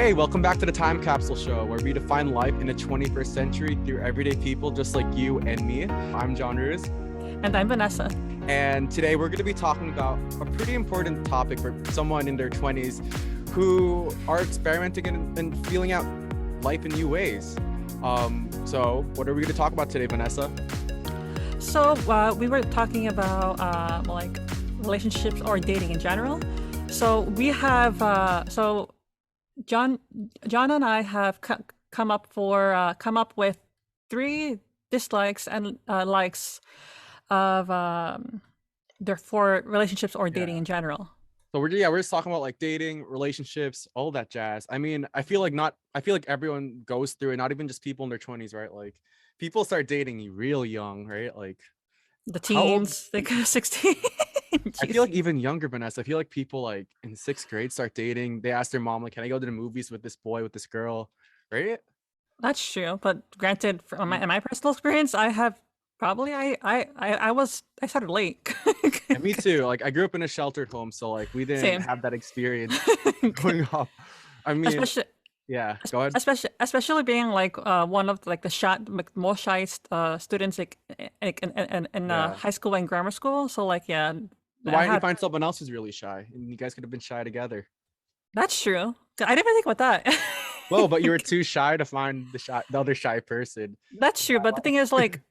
Hey, welcome back to the Time Capsule Show, where we define life in the 21st century through everyday people just like you and me. I'm Joenrhuz. And I'm Vanessa. And today we're going to be talking about a pretty important topic for someone in their 20s who are experimenting and feeling out life in new ways. So what are we going to talk about today, Vanessa? So we were talking about like relationships or dating in general. So we have John and I have come up with 3 dislikes and likes of their 4 relationships or dating in general. So we're just talking about like dating, relationships, all that jazz. I mean, I feel like everyone goes through it, not even just people in their 20s, right? Like people start dating real young, right? Like The how old? teens, they go 16. I feel like even younger, Vanessa. I feel like people like in 6th grade start dating. They ask their mom, like, can I go to the movies with this boy, with this girl? Right? That's true, but granted, from in my personal experience, I have probably I started late. And me too. Like I grew up in a sheltered home, so like we didn't Same. have that experience growing up. I mean, especially yeah, go ahead. especially being like one of like the most shy students in Yeah. high school and grammar school. So like yeah, So I why didn't you had find someone else who's really shy? And you guys could have been shy together. that's true. I didn't even think about that. Well, but you were too shy to find the other shy person. That's true, but the thing is like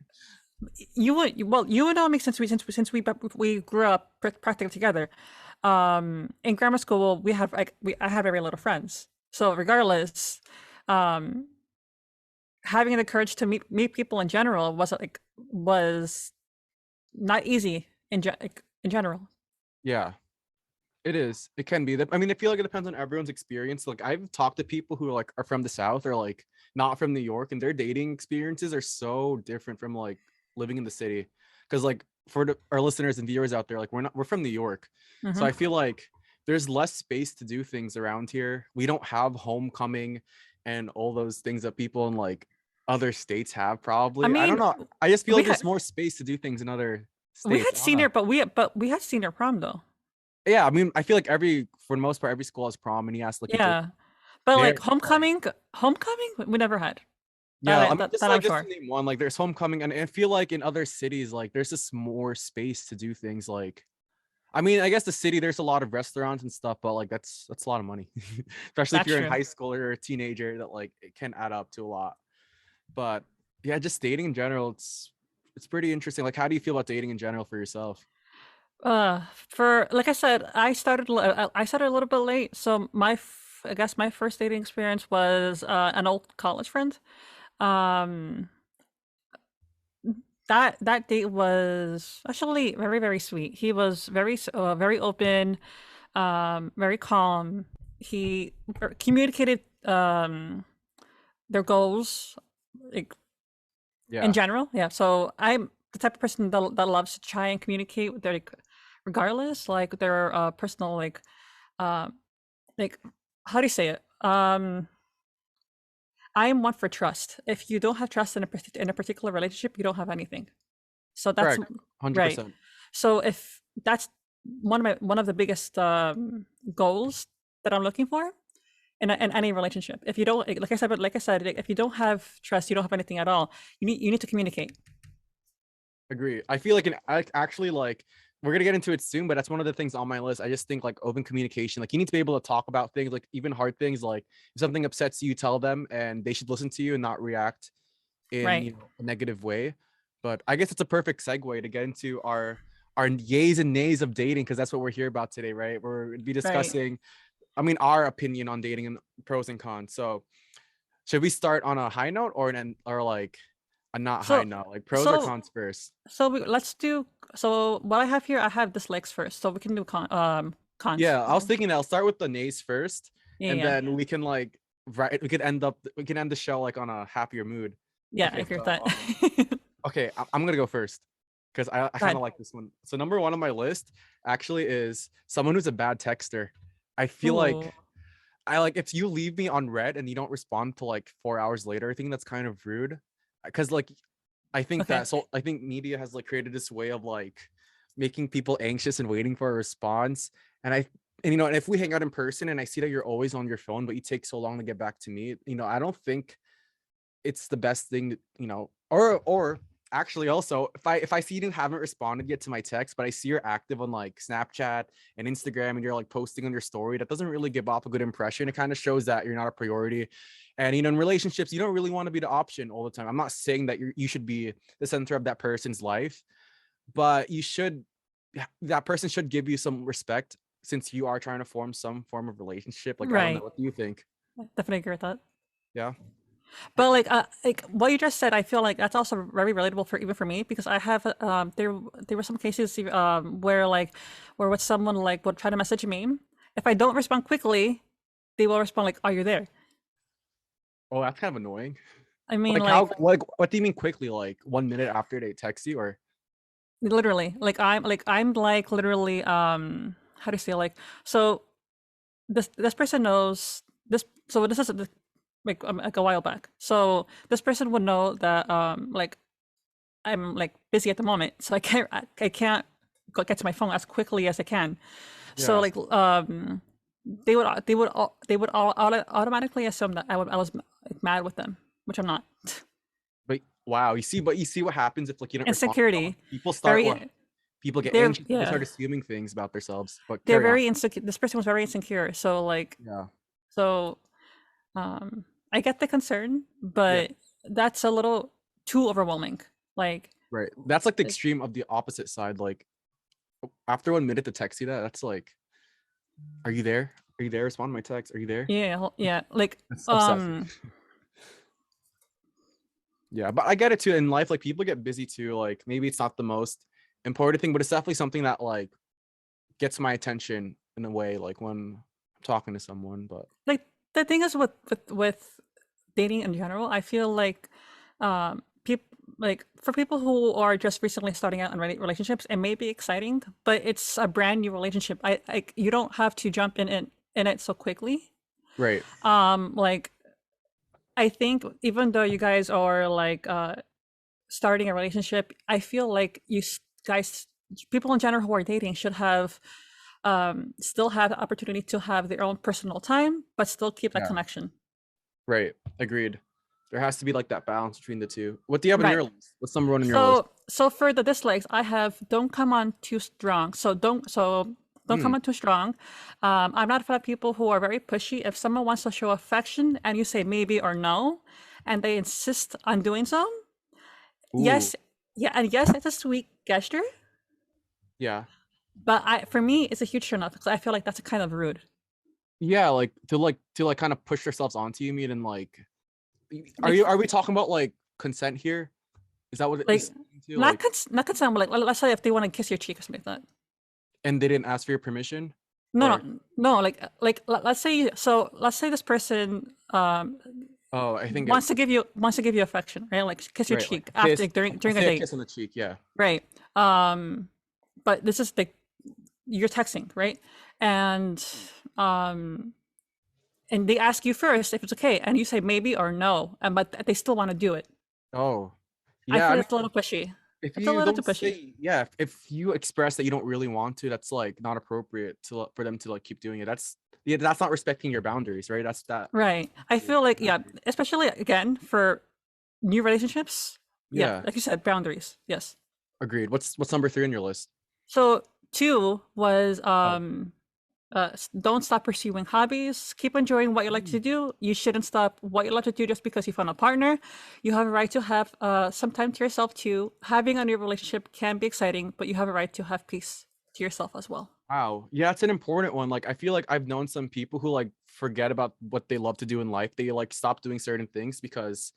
you would know me since we grew up practically together. In grammar school I had very little friends. So regardless, um having the courage to meet people in general was not easy in general. Yeah, it is. It can be. I mean, I feel like it depends on everyone's experience. Like I've talked to people who are from the South or like not from New York, and their dating experiences are so different from like living in the city. Because like for our listeners and viewers out there, like we're from New York, so Hmm. I feel like there's less space to do things around here. We don't have homecoming and all those things that people in like other states have. I Probably, I don't mean, know. I just feel we like had there's more space to do things in other we states. had I don't know. senior, but we had senior prom though. Yeah, I mean, I feel like for the most part, every school has prom, and he has like a group Yeah, but there. like homecoming, we never had. Yeah, I mean, That I'm just to sure. name one, like there's homecoming, and I feel like in other cities, like there's just more space to do things. Like, I mean, I guess the city there's a lot of restaurants and stuff, but like that's a lot of money, especially if That's you're in true. high school or a teenager. That like it can add up to a lot. But yeah, just dating in general, it's pretty interesting. Like, how do you feel about dating in general for yourself? For like I said, I started a little bit late. So I guess my first dating experience was an old college friend. Um, that date was actually very very sweet. He was very open, very calm. He communicated their goals like, in Yeah, general. Yeah. So I'm the type of person that loves to try and communicate with their regardless, like their personal uh, like how do you say it? I am one for trust. If you don't have trust in a particular relationship, you don't have anything. So that's correct, hundred right. percent. So if that's one of the biggest goals that I'm looking for in any relationship. If you don't, like I said, if you don't have trust, you don't have anything at all. You need to communicate. Agree. I feel like actually like we're gonna get into it soon, but that's one of the things on my list. I just think like open communication, like you need to be able to talk about things, like even hard things. Like if something upsets you, tell them, and they should listen to you and not react in Right. a negative way. But I guess it's a perfect segue to get into our yays and nays of dating, because that's what we're here about today, right? We're gonna be Right. discussing, I mean, our opinion on dating and pros and cons. So should we start on a high note or like a not high So note, like pros or so cons first? let's do so what I have here, I have dislikes first. So we can do cons. Yeah, I was thinking I'll start with the nays first, Yeah, and yeah. then we can like we can end the show like on a happier mood. Yeah, I Okay, agree with so that. okay, I'm gonna go first because I Go kind of ahead. like this one. So number one on my list actually is someone who's a bad texter. I feel like Ooh. I like if you leave me on red and you don't respond to like 4 hours later, I think that's kind of rude. Because like Okay. I think media has like created this way of like making people anxious and waiting for a response. And and and if we hang out in person and I see that you're always on your phone, but you take so long to get back to me, I don't think it's the best thing or actually also if I see you haven't responded yet to my text, but I see you're active on like Snapchat and Instagram and you're like posting on your story, that doesn't really give off a good impression. It kind of shows that you're not a priority. And in relationships, you don't really want to be the option all the time. I'm not saying that you should be the center of that person's life, but that person should give you some respect since you are trying to form some form of relationship. Like, I don't know, Right. what do you think? Definitely agree with that. Yeah. But like what you just said, I feel like that's also very relatable for even for me because I have there were some cases where with someone like would try to message me. If I don't respond quickly, they will respond like, "Are you there?" Oh, that's kind of annoying. I mean, Like how like like what do you mean quickly? Like 1 minute after they text you, or literally, I'm like literally how to say like so this person knows this. So this is like a while back. So this person would know that like I'm like busy at the moment, so I can't get to my phone as quickly as I can. So yeah. like they would all automatically assume that I was like, mad with them, which I'm not. But wow, you see what happens if like you don't respond to someone. Insecurity, very People get they're anxious, people yeah start assuming things about themselves. But they're carry on. very insecure. This person was very insecure, so like Yeah. so I get the concern, Yeah. but that's a little too overwhelming. Like Right. That's like the extreme of the opposite side. Like after 1 minute to text you that's like, are you there? Are you there? Respond to my text. Are you there? yeah, like That's obsessive. Yeah, but I get it too. In life, like people get busy too. Like maybe it's not the most important thing, but it's definitely something that like gets my attention in a way, like when I'm talking to someone. But like the thing is with dating in general, I feel like people like for people who are just recently starting out in relationships, it may be exciting, but it's a brand new relationship. I you don't have to jump in it so quickly. right. Like I think even though you guys are like starting a relationship, I feel like guys, people in general who are dating should have still have the opportunity to have their own personal time, but still keep that Yeah. connection. Right. Agreed. There has to be like that balance between the two. What do you have on Right. your list? What's number one on your list? So for the dislikes, I have don't come on too strong. Don't Hmm. come on too strong. I'm not a fan of people who are very pushy. If someone wants to show affection and you say maybe or no, and they insist on doing so, Ooh. yes, yeah, and yes, it's a sweet gesture. Yeah. But for me, it's a huge turn off because I feel like that's kind of rude. Yeah. Like to kind of push themselves onto you, mean and like, Like are we talking about like consent here? Is that what it like is to like? not consent, but like let's say if they want to kiss your cheek or something like that. And they didn't ask for your permission, No, or no, no. Let's say let's say this person oh, I think wants to give you affection, right? Like kiss your right, like cheek a after kiss. like, I'll during a say a date, kiss on the cheek. Yeah. right? But this is like you're texting, right? And um and they ask you first if it's okay, and you say maybe or no, and but they still want to do it. Oh, I yeah. I feel mean, it's a little pushy. if It's a you little too don't pushy. say, yeah, if you express that you don't really want to, that's like not appropriate to for them to like keep doing it. That's not respecting your boundaries, right? That's that. Right. I feel like, yeah, especially again for new relationships. Yeah, Yeah, like you said, boundaries. Yes. agreed. What's number three on your list? So two was Oh, don't stop pursuing hobbies. Keep enjoying what you like to do. You shouldn't stop what you like to do just because you found a partner. You have a right to have some time to yourself too. Having a new relationship can be exciting, but you have a right to have peace to yourself as well. wow. Yeah, it's an important one. Like I feel like I've known some people who like forget about what they love to do in life. They like stop doing certain things because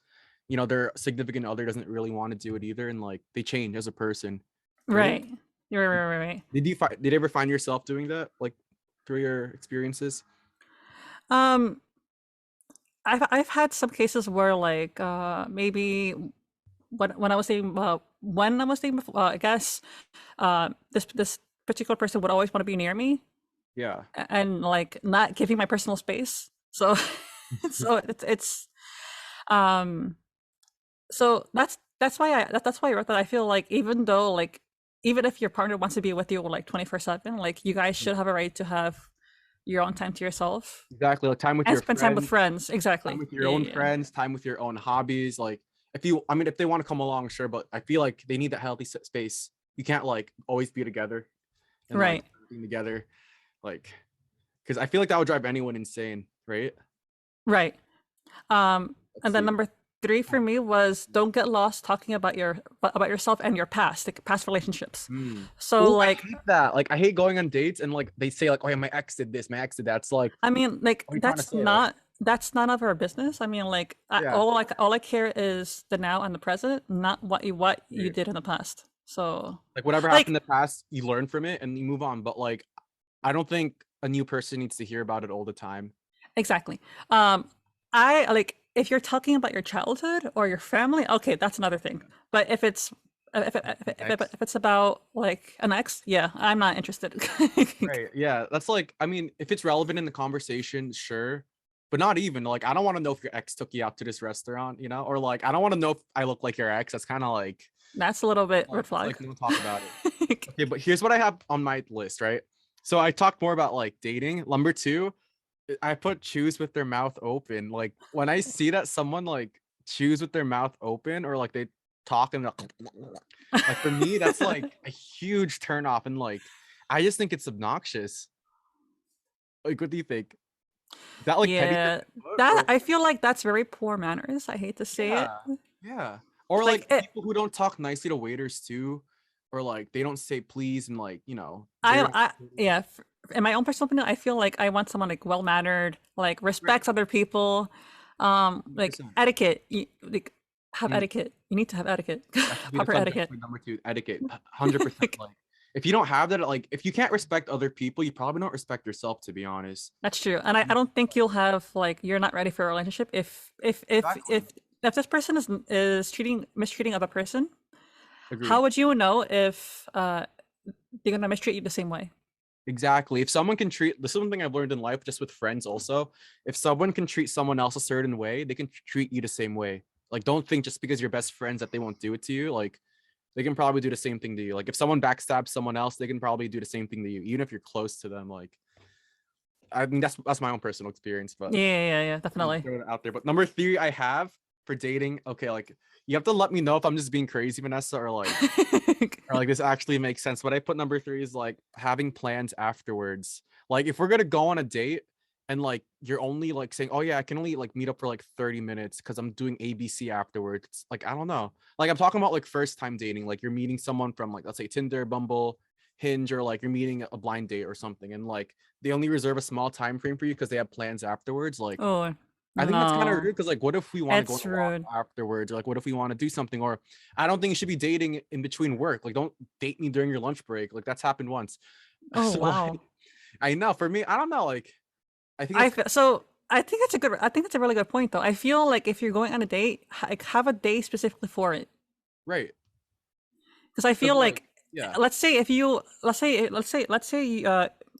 their significant other doesn't really want to do it either, and like they change as a person, right? Right. Right. Did you ever find yourself doing that like through your experiences? Um, I've had some cases where like maybe when I was dating before, I guess this particular person would always want to be near me Yeah. and like not giving my personal space. So so it's um so that's why I wrote that. I feel like even though like even if your partner wants to be with you like 24/7, like you guys should have a right to have your own time to yourself Exactly, like time with and your spend time with friends, friends. time Exactly. with your Yeah, own yeah, yeah. friends, time with your own hobbies. Like if you, I mean, if they want to come along, sure, but I feel like they need that healthy space. You can't like always be together and like Right, being together, like because I feel like that would drive anyone insane, right? right. Let's And then see. number three for me was don't get lost talking about yourself and your past, like past relationships. Hmm. So Oh, I like, hate that. Like I hate going on dates and like they say like, oh yeah, my ex did this, my ex did that. It's like, I mean, like what are you trying to say? Like, that's none of our business. I mean, like yeah, all I care is the now and the present, not what you right. did in the past. So Like whatever happened like in the past, you learn from it and you move on. But like, I don't think a new person needs to hear about it all the time. exactly. I like if you're talking about your childhood or your family, okay, that's another thing. But if it's Ex. if it's about like an ex, yeah, I'm not interested. Right. Yeah. That's like, I mean, if it's relevant in the conversation, sure. But not even like I don't want to know if your ex took you out to this restaurant, you know, or like I don't want to know if I look like your ex. That's kind of That's a little bit red it's flag. like we don't talk about it. Okay, but here's what I have on my list, right? So I talked more about like dating. Number two, I put choose with their mouth open. Like when I see that someone like chews with their mouth open or like they talk and like for me, that's like a huge turn off. And like I just think it's obnoxious. Like, what do you think? Is that like petty for Yeah, me? that Or I feel like that's very poor manners. I hate to say it. yeah, yeah. Or Like like it, people who don't talk nicely to waiters too, or like they don't say please and like, you know, they I don't I yeah, in my own personal opinion, I feel like I want someone like well mannered, like right, respects other people, like 100%. etiquette. Like have etiquette. You need to have etiquette, That should be the proper subject etiquette. point number two, etiquette. 100%. Like, if you don't have that, like, if you can't respect other people, you probably don't respect yourself, to be honest. That's true. And I don't think you'll have like you're not ready for a relationship Exactly. if this person is mistreating other person. How Agreed. would you know if they're gonna mistreat you the same way? Exactly. If someone can treat, this is one thing I've learned in life, just with friends also. If someone can treat someone else a certain way, they can treat you the same way. Like, don't think just because you're best friends that they won't do it to you. Like, they can probably do the same thing to you. Like, if someone backstabs someone else, they can probably do the same thing to you, even if you're close to them. Like, I mean, that's my own personal experience, but Yeah, I'm definitely. throwing it out there. But number three, I have for dating. Okay, like you have to let me know if I'm just being crazy, Vanessa, or like this actually makes sense. What I put number three is like having plans afterwards. Like if we're gonna go on a date and like you're only like saying, oh yeah, I can only like meet up for like 30 minutes because I'm doing ABC afterwards. It's like I don't know. Like I'm talking about like first time dating. Like you're meeting someone from like let's say Tinder, Bumble, Hinge, or like you're meeting a blind date or something, and like they only reserve a small time frame for you because they have plans afterwards. Like Oh I think that's kind of no, rude because like what if we want to go on it's a walk rude. afterwards or like what if we want to do something or I don't think you should be dating in between work. Like don't date me during your lunch break. Like that's happened once. Oh So wow. like I know for me, I don't know. Like I think I that's fe- so I think that's a good. I think that's a really good point though. I feel like if you're going on a date, like have a day specifically for it. right. Because I Because feel like like yeah. let's say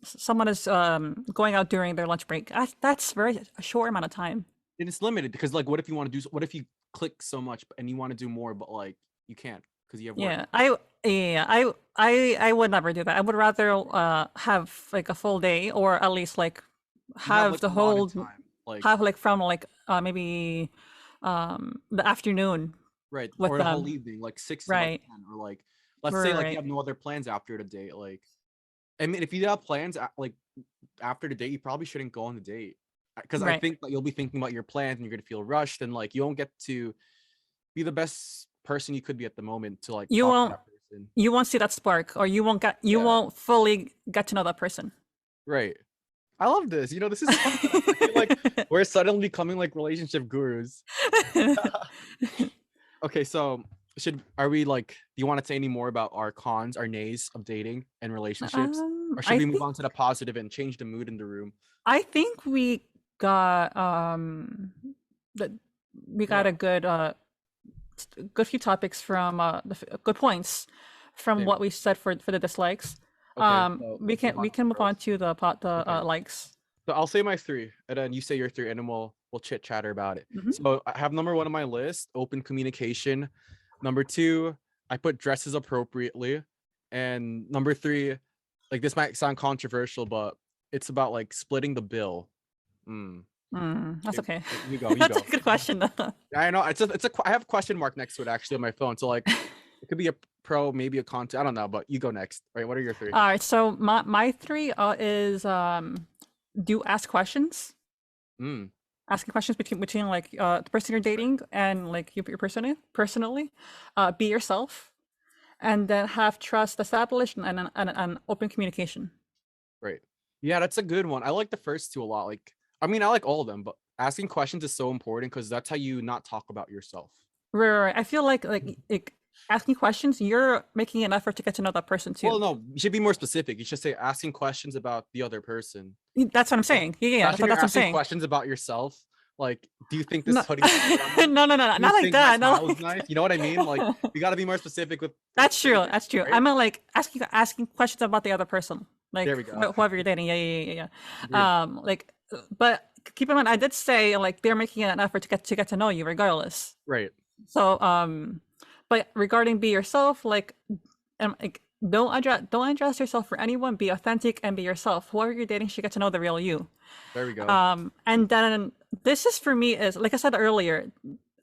someone is going out during their lunch break. That's very a short amount of time. And it's limited because like what if you want to do what if you click so much and you want to do more but like you can't because you have work. Yeah, I would never do that. I would rather have like a full day or at least like You have have like the allotted whole time. Like have like from like maybe the afternoon right. with Or the whole them. evening, like 6 to like Right. 10. Or like let's say like you Right. have no other plans after the date. Like I mean, if you have plans like after the date, you probably shouldn't go on the date because I Right. think that you'll be thinking about your plans and you're gonna feel rushed and like you won't get to be the best person you could be at the moment to like You talk to won't that person. you won't see that spark or you Yeah, won't fully get to know that person. right. I love this. You know, this is fun. I feel like we're suddenly becoming like relationship gurus. Okay, so should are we like? Do you want to say any more about our cons, our nays of dating and relationships, or should I we move think on to the positive and change the mood in the room? we got that we got Yeah, a good few topics from good points from same. what we said for the dislikes. Okay, so let's move We on to can move on pros. to the Okay. likes. So I'll say my three, and then you say your three, and then we'll chit chatter about it. Hmm. So I have number one on my list, open communication. Number two, I put dresses appropriately, and number three, like this might sound controversial, but it's about like splitting the bill. Mm. That's okay. You go, you That's a go. good question though. I know I have a question mark next to it actually on my phone. So like it could be a pro, maybe a contra. I don't know, but you go next. All right, what are your three? All right, so my three is do ask questions. Mm, Asking questions between like the person you're dating and like your personally, be yourself, and then have trust established and open communication. right. Yeah, that's a good one. I like the first two a lot. Like, I mean, I like all of them, but asking questions is so important because that's how you not talk about yourself. Right. I feel like asking questions, you're making an effort to get to know that person Well, too. no, you should be more specific. You should say asking questions about the other person. That's what I'm Like, saying. Yeah, imagine you're that's what I'm asking saying. questions about yourself. Like, do you think this No, hoodie looks good on me? no, no, no, no, Do you not like think my that. Not smile is like nice? You know what I mean? Like, that. we got to be more specific with like That's true. dating, That's true. I right? meant like asking questions about the other person, like There we go. whoever you're dating. Agreed. Like, but keep in mind, I did say like they're making an effort to get to know you, regardless. Right. So, but regarding be yourself, like don't address yourself for anyone. Be authentic and be yourself. Whoever you're dating should get to know the real you. There we go. And then this is for me is like I said earlier,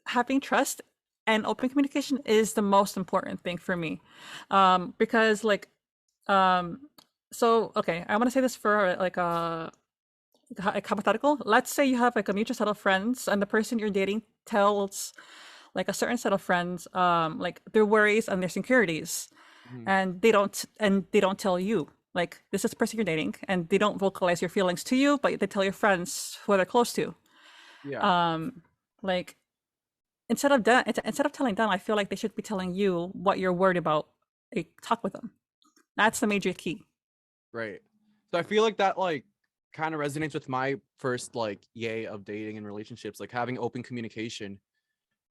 having trust and open communication is the most important thing for me, because like um so okay, I want to say this for like a hypothetical. Let's say you have like a mutual set of friends and the person you're dating tells like a certain set of friends like their worries and their insecurities, Mhm. and they don't tell you. Like this is the person you're dating and they don't vocalize your feelings to you, but they tell your friends who they're close to. Yeah. um like instead of telling them, I feel like they should be telling you what you're worried about. Like, talk with them. That's the major key. Right. So I feel like that like kind of resonates with my first like yay of dating and relationships, like having open communication,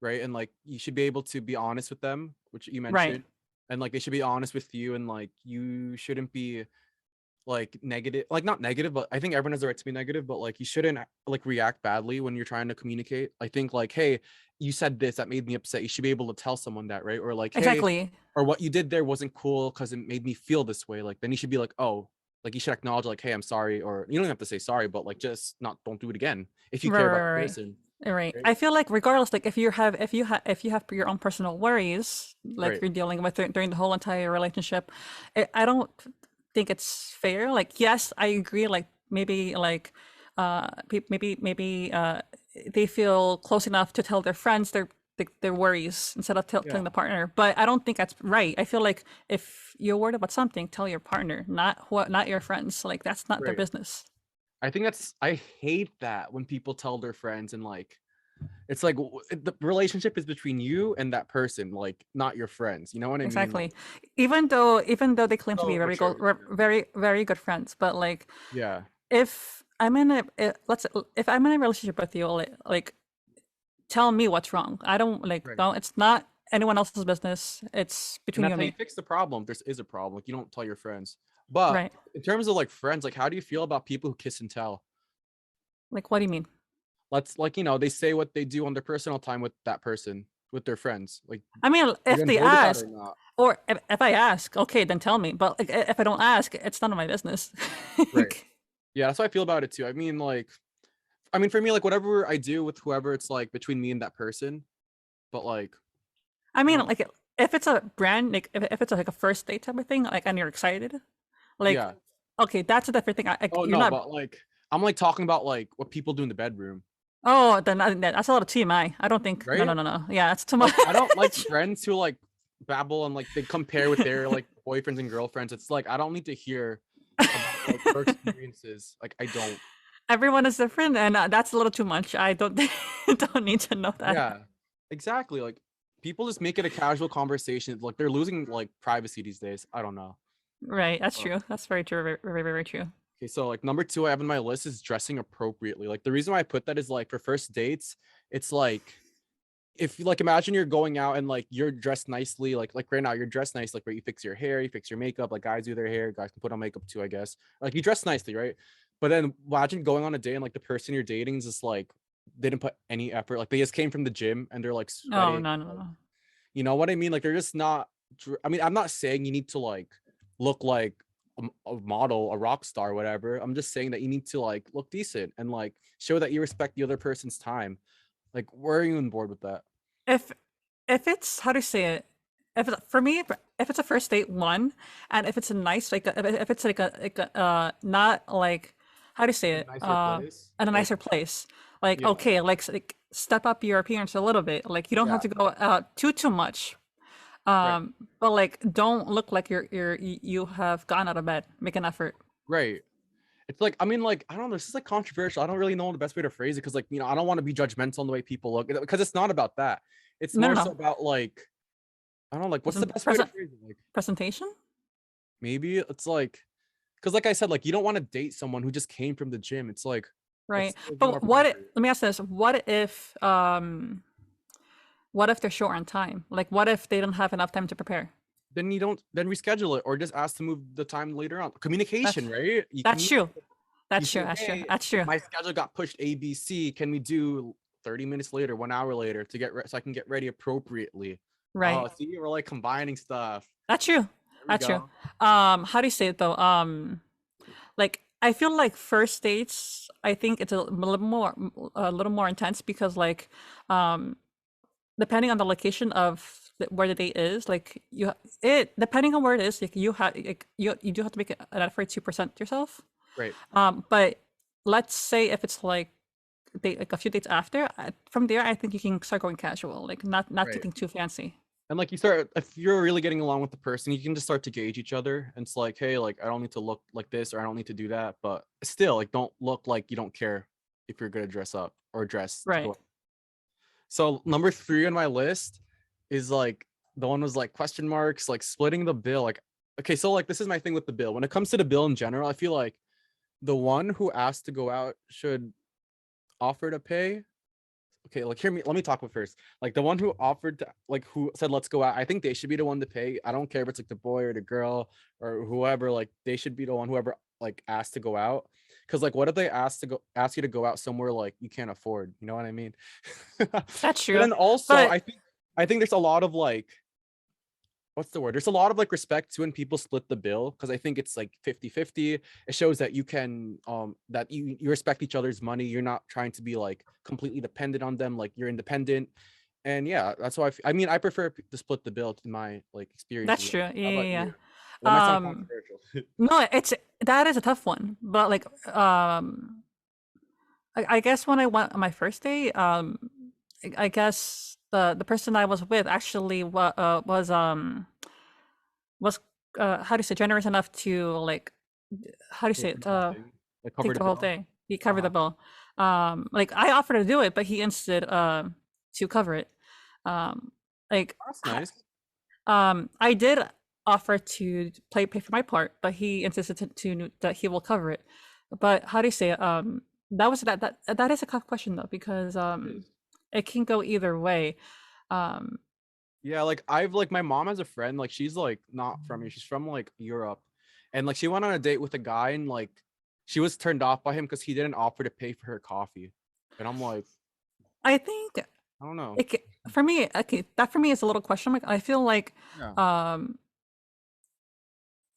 right? And like you should be able to be honest with them, which you Right. mentioned, and like they should be honest with you, and like you shouldn't be like negative, like not negative, but I think everyone has the right to be negative, but like you shouldn't like react badly when you're trying to communicate. I think like, hey, you said this that made me upset. You should be able to tell someone that, right? Or like, hey, Exactly. or what you did there wasn't cool because it made me feel this way. Like then you should be like, oh, like you should acknowledge like, hey, I'm sorry, or you don't have to say sorry, but like just not don't do it again if you Right, care about right, the right. person, Right. right? I feel like regardless, like if you have your own personal worries, like Right. you're dealing with during the whole entire relationship, I don't think it's fair. Like, yes, I agree. Like maybe maybe they feel close enough to tell their friends their worries instead of Yeah. telling the partner. But I don't think that's right. I feel like if you're worried about something, tell your partner, not your friends. Like that's not their Right. business. I hate that when people tell their friends and like it's like the relationship is between you and that person, like not your friends. You know what I mean? Like Exactly. Even though they claim to be so mature. very very good friends, but like Yeah. if I'm in a if I'm in a relationship with you, like tell me what's wrong. I don't like Right. don't. It's not anyone else's business. It's And between you that's and how you me. fix the problem. If there is a problem. Like you don't tell your friends. But Right. in terms of like friends, like how do you feel about people who kiss and tell? Like, what do you mean? Let's like, they say what they do on their personal time with that person, with their friends. Like I mean, you're if on they board with that or ask, not? or if I ask, okay, then tell me. But like, if I don't ask, it's none of my business. Right. Yeah, that's how I feel about it too. I mean for me, like whatever I do with whoever, it's like between me and that person. But like, I I mean, don't know. like if it's a brand, like if it's like a first date type of thing, like and you're excited, like Yeah. okay, that's a different thing. Oh You're no, not. but like I'm like talking about like what people do in the bedroom, Oh, then that's a lot of TMI. I don't think. No, no, right? no, no. Yeah, it's too much. Like I don't like friends who like babble and like they compare with their like boyfriends and girlfriends. It's like I don't need to hear about like your experiences. Like I don't. Everyone is different, and that's a little too much. I don't don't need to know that. Yeah, exactly. Like people just make it a casual conversation. Like they're losing like privacy these days. I don't know. Right, that's Oh. true. That's very true. Very, very, very true. Okay, so like number two I have on my list is dressing appropriately. Like the reason why I put that is like for first dates, it's like if like imagine you're going out and like you're dressed nicely, like right now you're dressed nice, like where you fix your hair, you fix your makeup, like guys do their hair, guys can put on makeup too, I guess. Like you dress nicely, right? But then imagine going on a date and like the person you're dating is just like they didn't put any effort, like they just came from the gym and they're like Oh, sweating, no, no, like, no. you know what I mean? Like they're just not. I mean, I'm not saying you need to like look like a model, a rock star, whatever. I'm just saying that you need to like look decent and like show that you respect the other person's time. Like, where are you on board with that? If it's, how to say it, if it's, for me, if it's a first date one, and if it's a nice, like if it's like a not like, how to say A it, nicer place, in a like nicer place, like, yeah, okay, like step up your appearance a little bit, like you don't have yeah, to go out too much, right, but like don't look like you have gone out of bed, make an effort. right. It's like, I mean, like, I don't know, this is like controversial. I don't really know the best way to phrase it because, like, I don't want to be judgmental in the way people look because it's not about that. It's No, no, more so no. about like, I don't know, like, what's the best way to Present phrase it? Like, presentation, maybe it's like, because, like I said, like, you don't want to date someone who just came from the gym. It's like, right? that's more But what? appropriate. Let me ask this: what if they're short on time? Like, what if they don't have enough time to prepare? Then you don't, then reschedule it or just ask to move the time later on. That's Communication, right? You that's communicate. true. You That's true. say, That's true. hey, That's true. my schedule got pushed ABC. Can we do 30 minutes later, 1 hour later to so I can get ready appropriately? Right. Oh, see, we're like combining stuff. That's true. There we That's true. go. How do you say it though? Like I feel like first dates, I think it's a little more intense because like, um, depending on the location of where the date is, like depending on where it is, like you do have to make an effort to present yourself. Right, But let's say if it's like a few dates after, from there I think you can start going casual, like not right. taking too fancy. And like you start, if you're really getting along with the person, you can just start to gauge each other. And it's like, hey, like I don't need to look like this or I don't need to do that. But still, like don't look like you don't care if you're gonna dress up or dress to go. Right. So number three on my list is like the one was like question marks, like splitting the bill. Like, okay, so like this is my thing with the bill. When it comes to the bill in general, I feel like the one who asked to go out should offer to pay. Okay, like hear me, let me talk with first. Like the one who offered to, like who said let's go out, I think they should be the one to pay. I don't care if it's like the boy or the girl or whoever, like they should be the one, whoever like asked to go out. Cause like what if they ask you to go out somewhere like you can't afford? You know what I mean? But That's true. then also But I think there's a lot of like, what's the word? There's a lot of like respect to when people split the bill because I think it's like 50-50. It shows that you can that you respect each other's money. You're not trying to be like completely dependent on them, like you're independent. And yeah, that's why I mean I prefer to split the bill in my like that's experiences. true. Yeah, How about yeah, you? That might yeah. sound controversial. No, that is a tough one. But like, I guess when I went on my first day, I guess the person I was with actually was how do you say, generous enough to like, how do you Pay say for it, the whole thing. Like cover take the the whole bill. thing. He covered the Uh-huh. bill. Like I offered to do it, but he insisted to cover it. Like That's nice. I did offer to pay for my part, but he insisted that he will cover it. But how do you say it? That is a tough question though, because It is. it can go either way. Um, Yeah, like I've like my mom has a friend, like she's like not from here, she's from like Europe. And like she went on a date with a guy and like she was turned off by him because he didn't offer to pay for her coffee. And I'm like, I think I don't know. it for me, okay, that for me is a little question mark. I feel like Yeah. um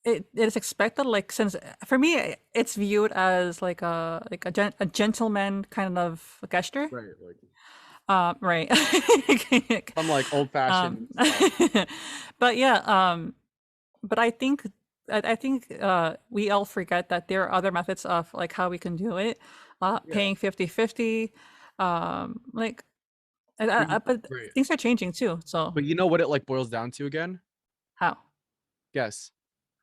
it is expected, like, since for me it's viewed as like a gentleman kind of gesture. Right. Like Right. some like old fashioned um stuff. but yeah, but I think we all forget that there are other methods of like how we can do it, Yeah. paying 50-50, like, But you, but right. things are changing too, so But you know what it like boils down to again? how? Guess.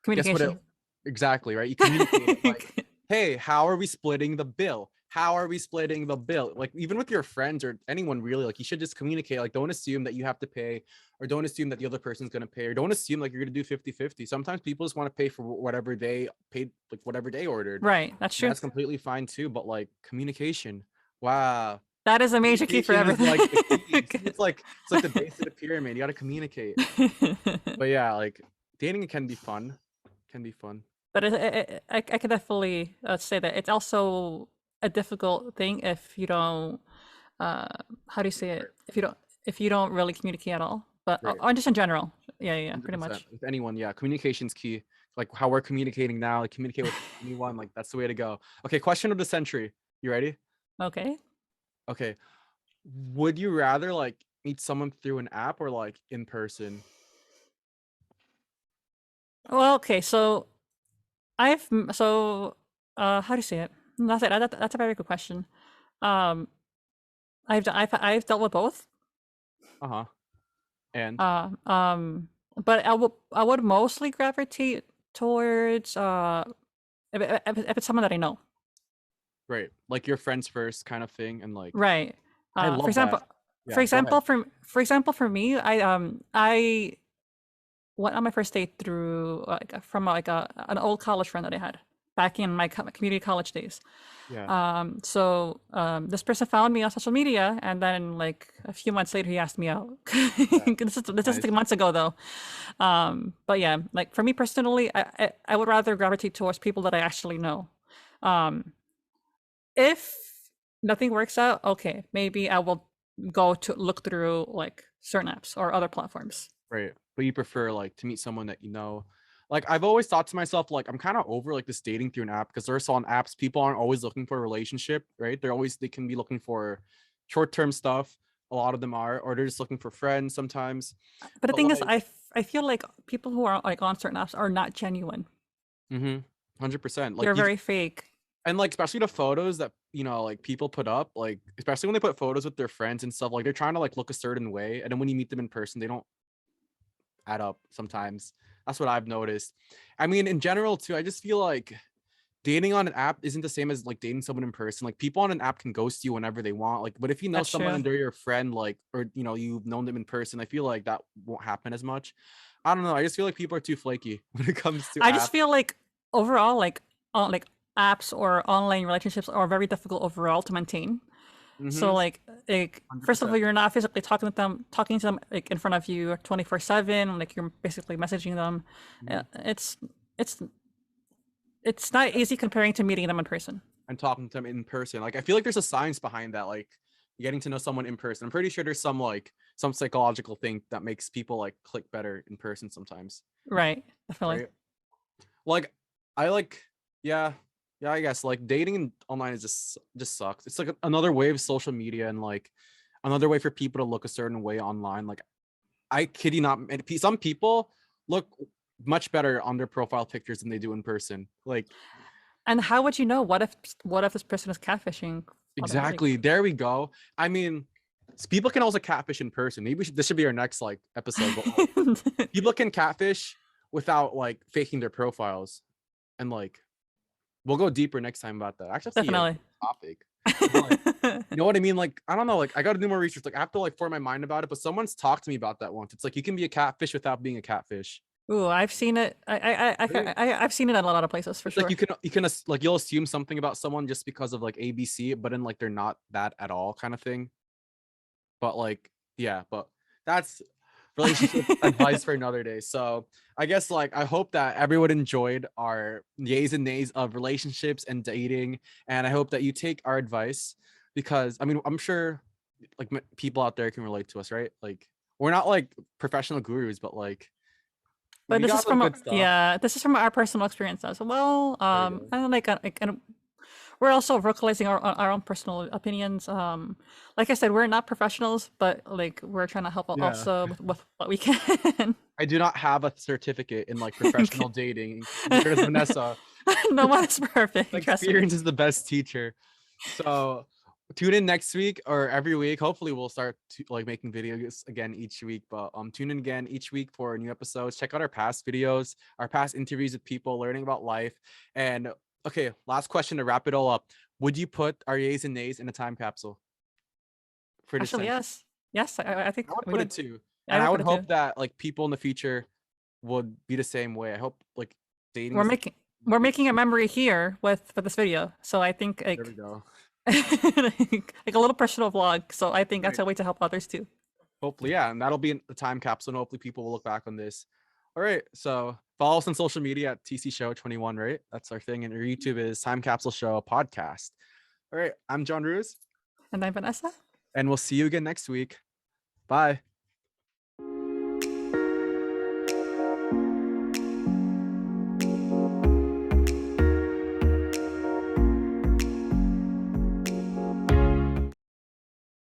Guess what it Communication. exactly, right? You communicate it like, hey, how are we splitting the bill? How are we splitting the bill? Like even with your friends or anyone really, like you should just communicate. Like don't assume that you have to pay or don't assume that the other person's gonna pay or don't assume like you're gonna do 50-50. Sometimes people just want to pay for whatever they paid, like whatever they ordered. Right, that's And true. that's completely fine too. But like communication. Wow. That is a major key for Communication is like the everything. key. See, it's like the base of the pyramid. You gotta communicate. But yeah, like dating can be fun. Can be fun. But I could definitely say that it's also a difficult thing if you don't, uh, how do you say it? If you don't really communicate at all. But Right. or just in general. Yeah, yeah, pretty 100% much. with anyone. Yeah, communication's key. like how we're communicating now, like communicate with anyone, like that's the way to go. Okay, question of the century. You ready? Okay. Okay. Would you rather like meet someone through an app or like in person? Well, okay. So how do you say it? That's a very good question. Um, I've dealt with both. Uh-huh. And Uh, um, but I would mostly gravitate towards if it's someone that I know. right, like your friends first kind of thing, and like Right. I For love example, that. Yeah, go ahead. for me, I went on my first date through from an old college friend that I had back in my community college days. Yeah, This person found me on social media, and then like a few months later, he asked me out. yeah, This is nice. 6 months ago though. But yeah, like for me personally, I would rather gravitate towards people that I actually know. Um, if nothing works out, okay, maybe I will go to look through like certain apps or other platforms. Right. But you prefer like to meet someone that you know. Like I've always thought to myself, like I'm kind of over like this dating through an app because there's on apps, people aren't always looking for a relationship, right? They can be looking for short-term stuff. A lot of them are, or they're just looking for friends sometimes. But the But thing is, like, I feel like people who are like on certain apps are not genuine. 100%. Like They're you very fake. and like especially the photos that like people put up, like especially when they put photos with their friends and stuff, like they're trying to like look a certain way. And then when you meet them in person, they don't add up sometimes. That's what I've noticed. I mean, in general, too, I just feel like dating on an app isn't the same as like dating someone in person. Like people on an app can ghost you whenever they want. Like, but if you know That's someone true. and they're your friend, like, or you've known them in person, I feel like that won't happen as much. I don't know. I just feel like people are too flaky when it comes to I just apps. feel like overall, like apps or online relationships are very difficult overall to maintain. So Mm-hmm. like first of 100%. all, you're not physically talking to them like in front of you 24/7. Like you're basically messaging them. Mm-hmm. It's it's it's not easy comparing to meeting them in person. And talking to them in person. Like I feel like there's a science behind that, like getting to know someone in person. I'm pretty sure there's some psychological thing that makes people like click better in person sometimes, Right. Definitely. right? Like I like yeah, yeah, I guess like dating online is just sucks. It's like another way of social media and like another way for people to look a certain way online. Like I kid you not, some people look much better on their profile pictures than they do in person. Like And how would you know? What if this person is catfishing other like exactly. There we go. I mean, people can also catfish in person. Maybe this should be our next like episode. But like, people can catfish without like faking their profiles, and like we'll go deeper next time about that. Actually, see a Definitely. topic. Like, you know what I mean? Like, I don't know. Like, I got to do more research. Like, I have to like form my mind about it. But someone's talked to me about that once. It's like you can be a catfish without being a catfish. Ooh, I've seen it. Right? I've seen it in a lot of places for It's like sure. like you'll assume something about someone just because of like ABC, but then like they're not that at all, kind of thing. But like, yeah, but that's relationship advice for another day. So I guess like I hope that everyone enjoyed our yays and nays of relationships and dating, and I hope that you take our advice because I mean I'm sure like people out there can relate to us, right? Like we're not like professional gurus, but like But we this is got some from good stuff. yeah, this is from our personal experience as well. There we go. And and we're also vocalizing our own personal opinions. Like I said, we're not professionals, but like we're trying to help out Yeah. also with what we can. I do not have a certificate in like professional dating. Neither does Vanessa. No one is perfect, trust me. Experience is the best teacher. So tune in next week or every week. Hopefully we'll start like making videos again each week. But tune in again each week for new episodes. Check out our past videos, our past interviews with people, learning about life. And okay, last question to wrap it all up. Would you put our yays and nays in a time capsule for this Actually, century? yes. Yes, I think I would we put it would. too. I And I would would put it too. hope that like people in the future would be the same way. I hope like dating We're is making in the we're future. making a memory here with this video. So I think There we like go. like a little personal vlog. So I think that's Right. a way to help others too. Hopefully, yeah, and that'll be in the time capsule, and hopefully people will look back on this. All right, so follow us on social media at TC Show 21, right? That's our thing, and our YouTube is Time Capsule Show Podcast. All right, I'm Joenrhuz, And I'm Vanessa. and we'll see you again next week. Bye.